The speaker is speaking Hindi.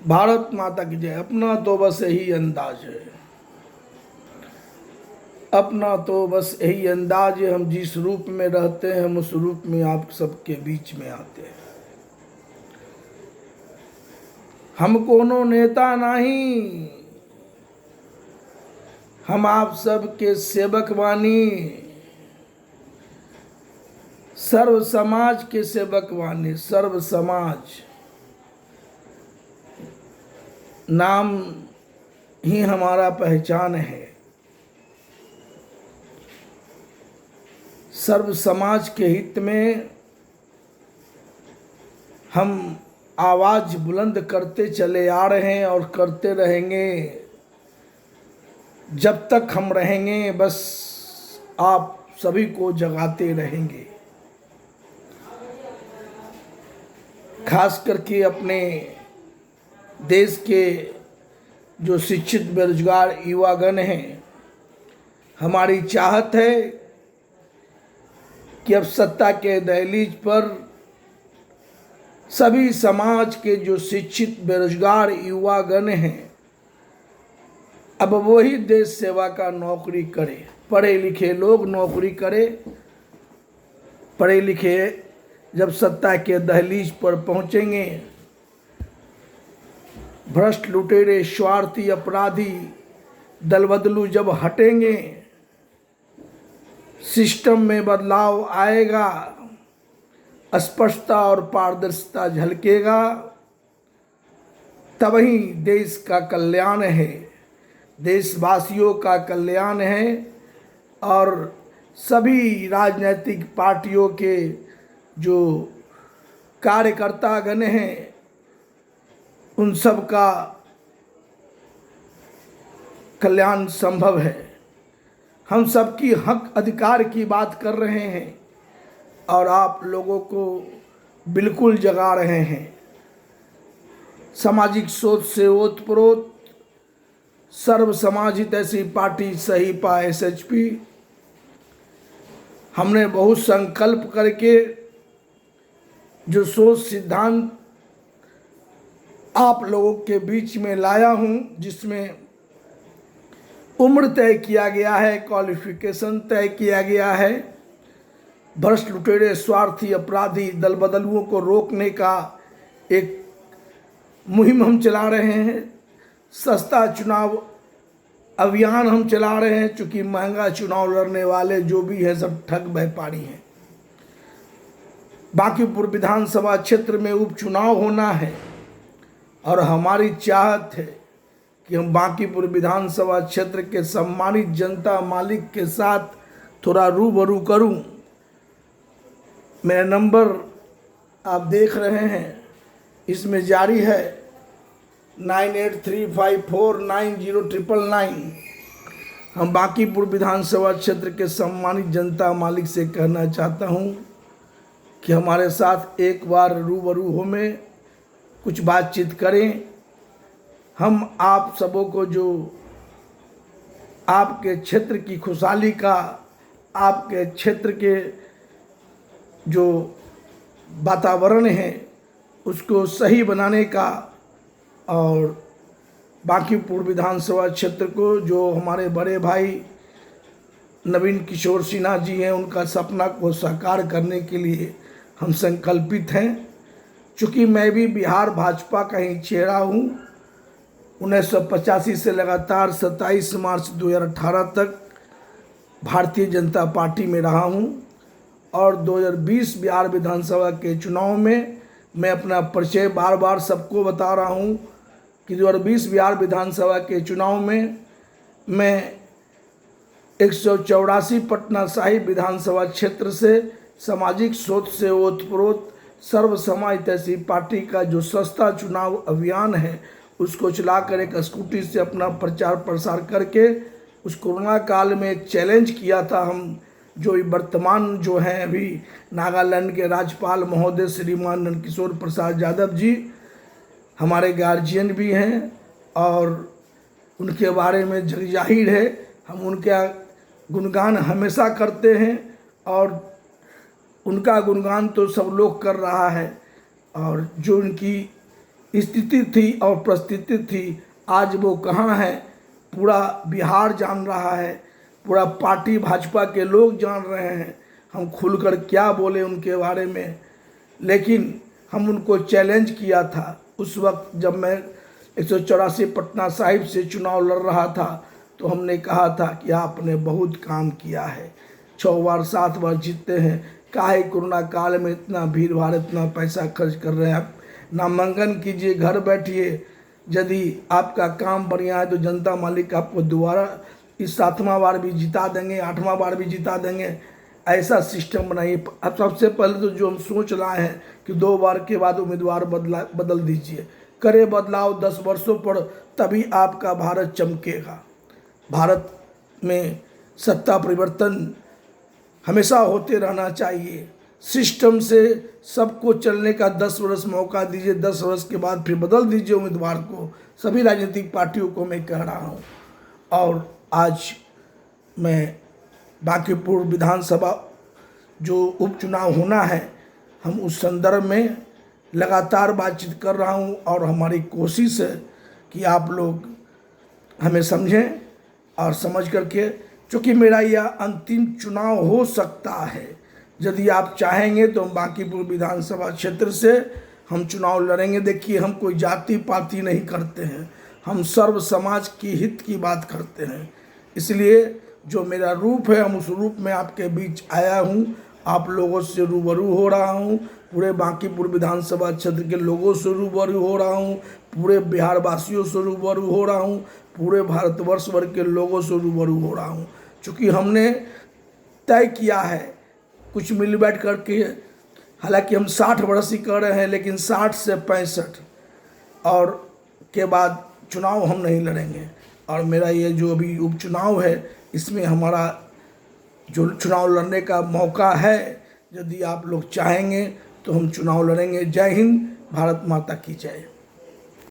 भारत माता की जय। अपना तो बस यही अंदाज है, अपना तो बस यही अंदाज है। हम जिस रूप में रहते हैं हम उस रूप में आप सबके बीच में आते हैं। हम कोनो नेता नहीं, हम आप सबके सेवक बानी, सर्व समाज के सेवक बानी। सर्व समाज नाम ही हमारा पहचान है। सर्व समाज के हित में हम आवाज बुलंद करते चले आ रहे हैं और करते रहेंगे जब तक हम रहेंगे। बस आप सभी को जगाते रहेंगे, खास करके अपने देश के जो शिक्षित बेरोजगार युवागण हैं। हमारी चाहत है कि अब सत्ता के दहलीज पर सभी समाज के जो शिक्षित बेरोजगार युवागण हैं अब वही देश सेवा का नौकरी करे। पढ़े लिखे लोग नौकरी करे। पढ़े लिखे जब सत्ता के दहलीज पर पहुंचेंगे, भ्रष्ट लुटेरे स्वार्थी अपराधी दल बदलू जब हटेंगे, सिस्टम में बदलाव आएगा, स्पष्टता और पारदर्शिता झलकेगा, तभी देश का कल्याण है, देशवासियों का कल्याण है। और सभी राजनीतिक पार्टियों के जो कार्यकर्तागण हैं उन सब का कल्याण संभव है। हम सबकी हक अधिकार की बात कर रहे हैं और आप लोगों को बिल्कुल जगा रहे हैं। सामाजिक सोच से ओतप्रोत सर्व समाजित ऐसी पार्टी सहीपा SHP हमने बहुत संकल्प करके जो सोच सिद्धांत आप लोगों के बीच में लाया हूं, जिसमें उम्र तय किया गया है, क्वालिफिकेशन तय किया गया है, भ्रष्ट लुटेरे स्वार्थी अपराधी दल बदलुओं को रोकने का एक मुहिम हम चला रहे हैं। सस्ता चुनाव अभियान हम चला रहे हैं, चूँकि महंगा चुनाव लड़ने वाले जो भी हैं सब ठग व्यापारी हैं। बांकीपुर विधानसभा क्षेत्र में उपचुनाव होना है और हमारी चाहत है कि हम बांकीपुर विधानसभा क्षेत्र के सम्मानित जनता मालिक के साथ थोड़ा रूबरू करूं। मेरा नंबर आप देख रहे हैं, इसमें जारी है 9835490999। हम बांकीपुर विधानसभा क्षेत्र के सम्मानित जनता मालिक से कहना चाहता हूं कि हमारे साथ एक बार रूबरू हो में कुछ बातचीत करें। हम आप सबों को जो आपके क्षेत्र की खुशहाली का, आपके क्षेत्र के जो वातावरण है उसको सही बनाने का, और बांकीपुर विधानसभा क्षेत्र को जो हमारे बड़े भाई नवीन किशोर सिन्हा जी हैं उनका सपना को साकार करने के लिए हम संकल्पित हैं। चूँकि मैं भी बिहार भाजपा का ही चेहरा हूँ। 1985 से लगातार 27 मार्च 2018 तक भारतीय जनता पार्टी में रहा हूँ और 2020 बिहार विधानसभा के चुनाव में मैं अपना परिचय बार बार सबको बता रहा हूँ कि 2020 बिहार विधानसभा के चुनाव में मैं 184 पटना साहिब विधानसभा क्षेत्र से सामाजिक सोच से ओतप्रोत सर्व समाज ऐसी पार्टी का जो सस्ता चुनाव अभियान है उसको चलाकर एक स्कूटी से अपना प्रचार प्रसार करके उस कोरोना काल में एक चैलेंज किया था। हम जो वर्तमान जो हैं अभी नागालैंड के राज्यपाल महोदय श्रीमान नंदकिशोर प्रसाद यादव जी हमारे गार्जियन भी हैं और उनके बारे में जग जाहिर है हम उनका गुणगान हमेशा करते हैं और उनका गुणगान तो सब लोग कर रहा है। और जो उनकी स्थिति थी और परिस्थिति थी, आज वो कहाँ है पूरा बिहार जान रहा है, पूरा पार्टी भाजपा के लोग जान रहे हैं। हम खुलकर क्या बोले उनके बारे में, लेकिन हम उनको चैलेंज किया था उस वक्त जब मैं 184 पटना साहिब से चुनाव लड़ रहा था। तो हमने कहा था कि आपने बहुत काम किया है, 6 बार 7 बार जीतते हैं, काहे कोरोना काल में इतना भीड़ भाड़ इतना पैसा खर्च कर रहे हैं। आप नामांकन कीजिए, घर बैठिए, यदि आपका काम बढ़िया है तो जनता मालिक आपको दोबारा इस 7वां बार भी जिता देंगे, 8वां बार भी जिता देंगे। ऐसा सिस्टम बनाइए। अब सबसे पहले तो जो हम सोच रहे हैं कि 2 बार के बाद उम्मीदवार बदल दीजिए, करे बदलाव 10 वर्षों पर, तभी आपका भारत चमकेगा। भारत में सत्ता परिवर्तन हमेशा होते रहना चाहिए। सिस्टम से सबको चलने का 10 वर्ष मौका दीजिए, 10 वर्ष के बाद फिर बदल दीजिए उम्मीदवार को। सभी राजनीतिक पार्टियों को मैं कह रहा हूँ। और आज मैं बांकीपुर विधानसभा जो उपचुनाव होना है, हम उस संदर्भ में लगातार बातचीत कर रहा हूँ और हमारी कोशिश है कि आप लोग हमें समझें और समझ करके, क्योंकि मेरा यह अंतिम चुनाव हो सकता है। यदि आप चाहेंगे तो हम बांकीपुर विधानसभा क्षेत्र से हम चुनाव लड़ेंगे। देखिए, हम कोई जाति पाति नहीं करते हैं, हम सर्व समाज की हित की बात करते हैं। इसलिए जो मेरा रूप है, हम उस रूप में आपके बीच आया हूँ, आप लोगों से रूबरू हो रहा हूँ, पूरे बांकीपुर विधानसभा क्षेत्र के लोगों से रूबरू हो रहा हूँ, पूरे बिहार वासियों से रूबरू हो रहा हूँ, पूरे भारतवर्ष भर के लोगों से रूबरू हो रहा हूँ। चूँकि हमने तय किया है कुछ मिल बैठ करके, हालांकि हम 60 वर्ष ही कर रहे हैं, लेकिन 60 से 65 और के बाद चुनाव हम नहीं लड़ेंगे। और मेरा ये जो अभी उपचुनाव है, इसमें हमारा जो चुनाव लड़ने का मौका है, यदि आप लोग चाहेंगे तो हम चुनाव लड़ेंगे। जय हिंद, भारत माता की जय।